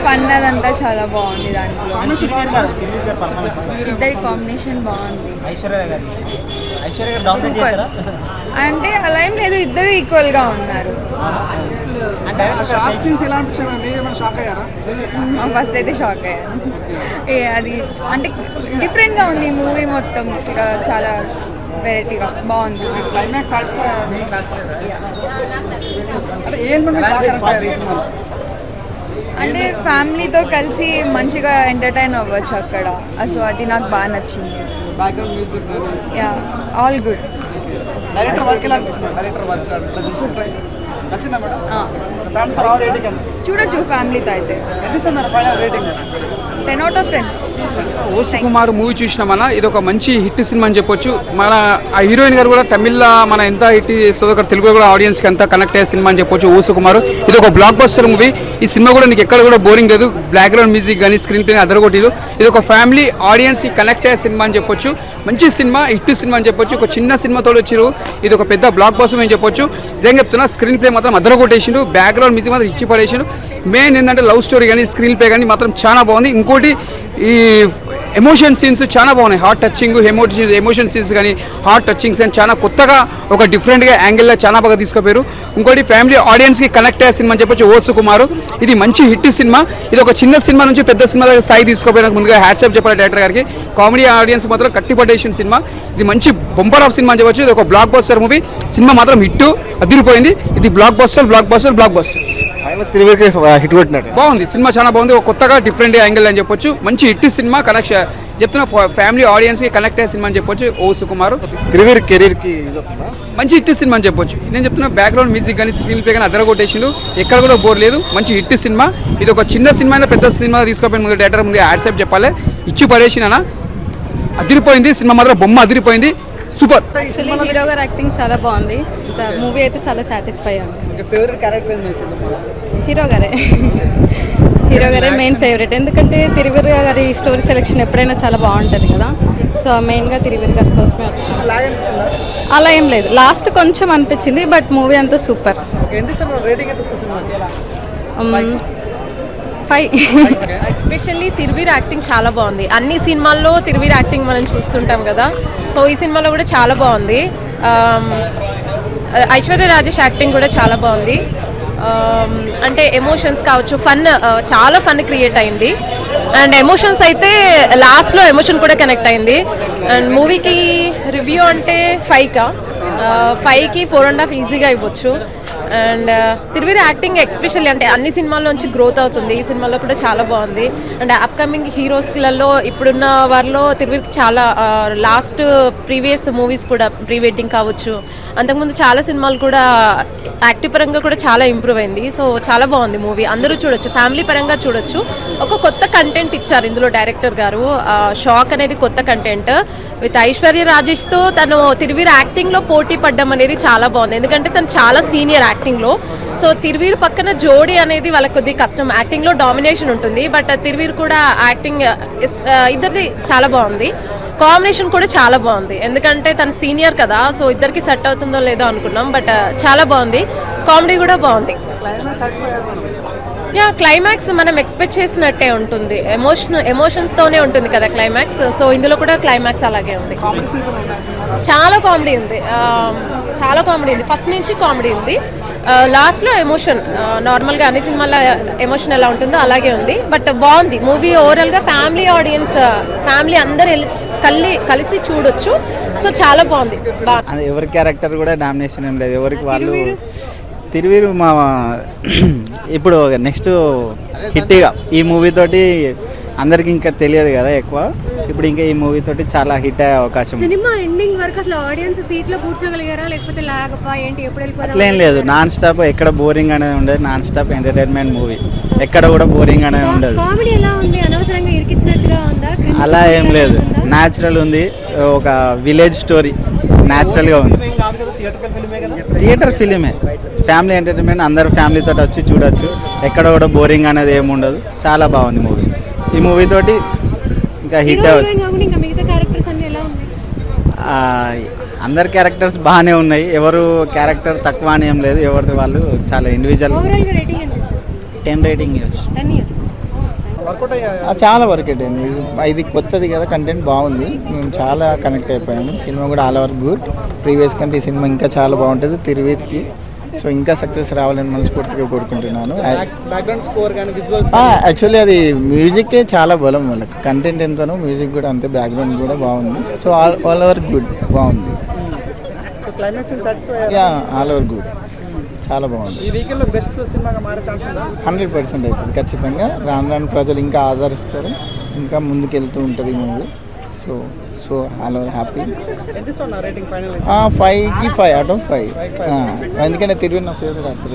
Fun అదంతా చాలా బాగుంది దాంట్లో. ఇద్దరి కాంబినేషన్ బాగుంది. సూపర్ అంటే అలా ఏం లేదు, ఇద్దరు ఈక్వల్గా ఉన్నారు. ఫస్ట్ అయితే షాక్ అయ్యాను. అది అంటే డిఫరెంట్గా ఉంది మూవీ మొత్తం, చాలా వెరైటీగా బాగుంది. అంటే ఫ్యామిలీతో కలిసి మంచిగా ఎంటర్టైన్ అవ్వచ్చు అక్కడ. సో అది నాకు బాగా నచ్చింది. Yeah, all good. సూపర్. చూడొచ్చు ఫ్యామిలీతో అయితే. 10 out of 10. ఓ సుకుమార్ మూవీ చూసినామన్నా, ఇది ఒక మంచి హిట్ సినిమా అని చెప్పొచ్చు. మన ఆ హీరోయిన్ గారు కూడా తమిళ్లో మన ఎంత హిట్ చేస్తుందో అక్కడ తెలుగులో కూడా ఆడియన్స్కి అంతా కనెక్ట్ అయ్యే సినిమా అని చెప్పొచ్చు ఓ సుకుమార్. ఇది ఒక బ్లాక్ బస్టర్ మూవీ. ఈ సినిమా కూడా నీకు ఎక్కడ కూడా బోరింగ్ లేదు. బ్యాక్గ్రౌండ్ మ్యూజిక్ కానీ స్క్రీన్ ప్లే అదరగొట్టిలు. ఇది ఒక ఫ్యామిలీ ఆడియన్స్కి కనెక్ట్ అయ్యే సినిమా అని చెప్పొచ్చు. మంచి సినిమా, హిట్ సినిమా అని చెప్పొచ్చు. ఒక చిన్న సినిమాతో వచ్చిరు, ఇది ఒక పెద్ద బ్లాక్ బస్టర్ అని చెప్పొచ్చు. నిజంగా చెప్తున్నా, స్క్రీన్ ప్లే మాత్రం అదరగొట్టేసిండు, బ్యాక్గ్రౌండ్ మ్యూజిక్ మాత్రం ఇచ్చి పడేసిండు. మెయిన్ ఏంటంటే లవ్ స్టోరీ కానీ స్క్రీన్ ప్లే కానీ మాత్రం చాలా బాగుంది. ఇంకోటి ఈ ఎమోషన్ సీన్స్ చాలా బాగున్నాయి. హార్ట్ టచింగ్ ఎమోషన్ సీన్స్ కానీ హార్ట్ టచింగ్ సీన్స్ చాలా కొత్తగా ఒక డిఫరెంట్గా యాంగిల్లో చాలా బాగా తీసుకుపోయారు. ఇంకోటి ఫ్యామిలీ ఆడియన్స్కి కనెక్ట్ అయ్యే సినిమా అని చెప్పొచ్చు ఓ సుకుమార్. ఇది మంచి హిట్ సినిమా. ఇది ఒక చిన్న సినిమా నుంచి పెద్ద సినిమా దగ్గర స్థాయి తీసుకుపోయిన ముందుగా హ్యాట్సాప్ చెప్పాలి డైరెక్టర్ గారికి. కామెడీ ఆడియన్స్ మాత్రం కట్టిపడేసిన సినిమా. ఇది మంచి బంపర్ ఆఫ్ సినిమా అని చెప్పొచ్చు. ఇది ఒక బ్లాక్ బస్టర్ మూవీ. సినిమా మాత్రం హిట్ అదిరిపోయింది. ఇది బ్లాక్ బస్టర్. హిట్ కొట్టినట్టు బాగుంది సినిమా, చాలా బాగుంది. ఒక కొత్తగా డిఫరెంట్ యాంగిల్ అని చెప్పొచ్చు. మంచి హిట్ సినిమా. కనెక్షన్ చెప్తున్నా, ఫ్యామిలీ ఆడియన్స్కి కనెక్ట్ అయ్యే సినిమా అని చెప్పొచ్చు ఓ సుకుమార్. త్రివీర్ కెరీర్కి మంచి హిట్ సినిమా అని చెప్పొచ్చు. నేను చెప్తున్నా, బ్యాక్గ్రౌండ్ మ్యూజిక్ కానీ స్క్రీన్ ప్లే కానీ అదరగొట్టేసిండు, ఎక్కడ కూడా బోర్ లేదు. మంచి హిట్ సినిమా. ఇది ఒక చిన్న సినిమా అయినా పెద్ద సినిమా తీసుకోపోయిన ముందు డైరెక్టర్ ముందు హ్యాట్సాప్ చెప్పాలి. ఇచ్చి పడేసినా అదిరిపోయింది సినిమా, మాత్రం బొమ్మ అదిరిపోయింది. సూపర్. హీరో గారు యాక్టింగ్ చాలా బాగుంది. మూవీ అయితే చాలా సాటిస్ఫై అయ్యింది. హీరో గారే మెయిన్ ఫేవరెట్. ఎందుకంటే తిరువీర్ గారి స్టోరీ సెలెక్షన్ ఎప్పుడైనా చాలా బాగుంటుంది కదా. సో మెయిన్గా తిరువీర్ గారి కోసమే వచ్చాను. అలా ఏం లేదు, లాస్ట్ కొంచెం అనిపించింది, బట్ మూవీ అంతా సూపర్. 5. ఎస్పెషల్లీ తిరువీర్ యాక్టింగ్ చాలా బాగుంది. అన్ని సినిమాల్లో తిరువీర్ యాక్టింగ్ మనం చూస్తుంటాం కదా, సో ఈ సినిమాలో కూడా చాలా బాగుంది. ఐశ్వర్య రాజేష్ యాక్టింగ్ కూడా చాలా బాగుంది. అంటే ఎమోషన్స్ కావచ్చు, ఫన్, చాలా ఫన్ క్రియేట్ అయింది. అండ్ ఎమోషన్స్ అయితే లాస్ట్లో ఎమోషన్ కూడా కనెక్ట్ అయింది. అండ్ మూవీకి రివ్యూ అంటే 5కి 4.5 ఈజీగా ఇవ్వచ్చు. అండ్ తిరువీర్ యాక్టింగ్ ఎస్పెషల్లీ అంటే అన్ని సినిమాల్లోంచి గ్రోత్ అవుతుంది. ఈ సినిమాలో కూడా చాలా బాగుంది. అండ్ అప్కమింగ్ హీరోస్లలో ఇప్పుడున్న వారిలో తిరువీర్కి చాలా లాస్ట్ ప్రీవియస్ మూవీస్ కూడా ప్రీ వెడ్డింగ్ కావచ్చు, అంతకుముందు చాలా సినిమాలు కూడా యాక్టివ్ పరంగా కూడా చాలా ఇంప్రూవ్ అయింది. సో చాలా బాగుంది మూవీ, అందరూ చూడొచ్చు, ఫ్యామిలీ పరంగా చూడొచ్చు. ఒక కొత్త కంటెంట్ ఇచ్చారు ఇందులో డైరెక్టర్ గారు. షాక్ అనేది కొత్త కంటెంట్ విత్ ఐశ్వర్య రాజేష్తో తను తిరువీర్ యాక్టింగ్లో పోటీ పడ్డం అనేది చాలా బాగుంది. ఎందుకంటే తను చాలా సీనియర్ యాక్టింగ్లో. సో తిరువీర్ పక్కన జోడీ అనేది వాళ్ళకి కొద్దిగా కష్టం. యాక్టింగ్లో డామినేషన్ ఉంటుంది, బట్ తిరువీర్ కూడా యాక్టింగ్ ఇద్దరిది చాలా బాగుంది. కాంబినేషన్ కూడా చాలా బాగుంది, ఎందుకంటే తను సీనియర్ కదా, సో ఇద్దరికి సెట్ అవుతుందో లేదో అనుకున్నాం, బట్ చాలా బాగుంది. కామెడీ కూడా బాగుంది. క్లైమాక్స్ మనం ఎక్స్పెక్ట్ చేసినట్టే ఉంటుంది. ఎమోషన్స్తోనే ఉంటుంది కదా క్లైమాక్స్. సో ఇందులో కూడా క్లైమాక్స్ అలాగే ఉంది. చాలా కామెడీ ఉంది, ఫస్ట్ నుంచి కామెడీ ఉంది. లాస్ట్లో ఎమోషన్, నార్మల్గా అన్ని సినిమాల్లో ఎమోషన్ ఎలా ఉంటుందో అలాగే ఉంది. బట్ బాగుంది మూవీ. ఓవరాల్గా ఫ్యామిలీ ఆడియన్స్, ఫ్యామిలీ అందరు కలిసి చూడొచ్చు. సో చాలా బాగుంది. ఎవరి క్యారెక్టర్ కూడా డామినేషన్ ఏం లేదు, ఎవరికి వాళ్ళు. తిరువీరు మా ఇప్పుడు నెక్స్ట్ హిట్గా ఈ మూవీ తోటి అందరికి ఇంకా తెలియదు కదా ఎక్కువ, ఇప్పుడు ఇంకా ఈ మూవీ తోటి చాలా హిట్ అయ్యే అవకాశం. సినిమా ఎండింగ్ వరకు అసలు ఆడియన్స్ సీట్లో కూర్చోగలిగారా లేకపోతే లాగపా ఏంటి, ఎప్పుడు వెళ్ళిపోయారు? అట్లేం లేదు, నాన్ స్టాప్, ఎక్కడ బోరింగ్ అనేది ఉండదు. నాన్ స్టాప్ ఎంటర్టైన్మెంట్ మూవీ, ఎక్కడ కూడా బోరింగ్ అనేది ఉండదు. కామెడీ ఎలా ఉంది? అనవసరంగా ఇరికించినట్టుగా ఉందా? అలా ఏం లేదు, న్యాచురల్ ఉంది. ఒక విలేజ్ స్టోరీ న్యాచురల్గా ఉంది. థియేటర్ ఫిలిమే, ఫ్యామిలీ ఎంటర్టైన్మెంట్, అందరూ ఫ్యామిలీతో వచ్చి చూడొచ్చు. ఎక్కడ కూడా బోరింగ్ అనేది ఏమి ఉండదు. చాలా బాగుంది మూవీ. ఈ మూవీ తోటి ఇంకా హిట్ అవుతుంది. అందరి క్యారెక్టర్స్ బాగానే ఉన్నాయి, ఎవరు క్యారెక్టర్ తక్కువ అని ఏం లేదు. ఎవరిది వాళ్ళు చాలా ఇండివిజువల్. 10 రేటింగ్ ఇవ్వచ్చు. వర్కౌట్ అయ్యాయి. చాలా వరకు అయింది. ఇది కొత్తది కదా, కంటెంట్ బాగుంది, మేము చాలా కనెక్ట్ అయిపోయాము. సినిమా కూడా ఆల్ ఓవర్ గుడ్. ప్రీవియస్ కంటే ఈ సినిమా ఇంకా చాలా బాగుంటుంది తిరువీర్కి. సో ఇంకా సక్సెస్ రావాలని మనస్ఫూర్తిగా కోరుకుంటున్నాను. బ్యాక్గ్రౌండ్ స్కోర్ కానీ విజువల్స్ యాక్చువల్లీ అది మ్యూజికే చాలా బలం వాళ్ళకి. కంటెంట్ ఎంతనో మ్యూజిక్ కూడా అంతే, బ్యాక్గ్రౌండ్ కూడా బాగుంది. సో ఆల్ ఓవర్ గుడ్, బాగుంది. Climax satisfy yeah, all over good, చాలా బాగుంది. ఈ వీకెండ్ లో బెస్ట్ సినిమాగా మారే ఛాన్స్ ఉందా? 100% అవుతుంది ఖచ్చితంగా. రాను రాను ప్రజలు ఇంకా ఆదరిస్తారు, ఇంకా ముందుకెళ్తూ ఉంటుంది movie. So all over happy. ఎంత ఇస్తున్నా రేటింగ్ ఫైనల్? 5కి 5 out of 5. ఎందుకంటే తిరుగు నా ఫేవరెట్ యాక్టర్.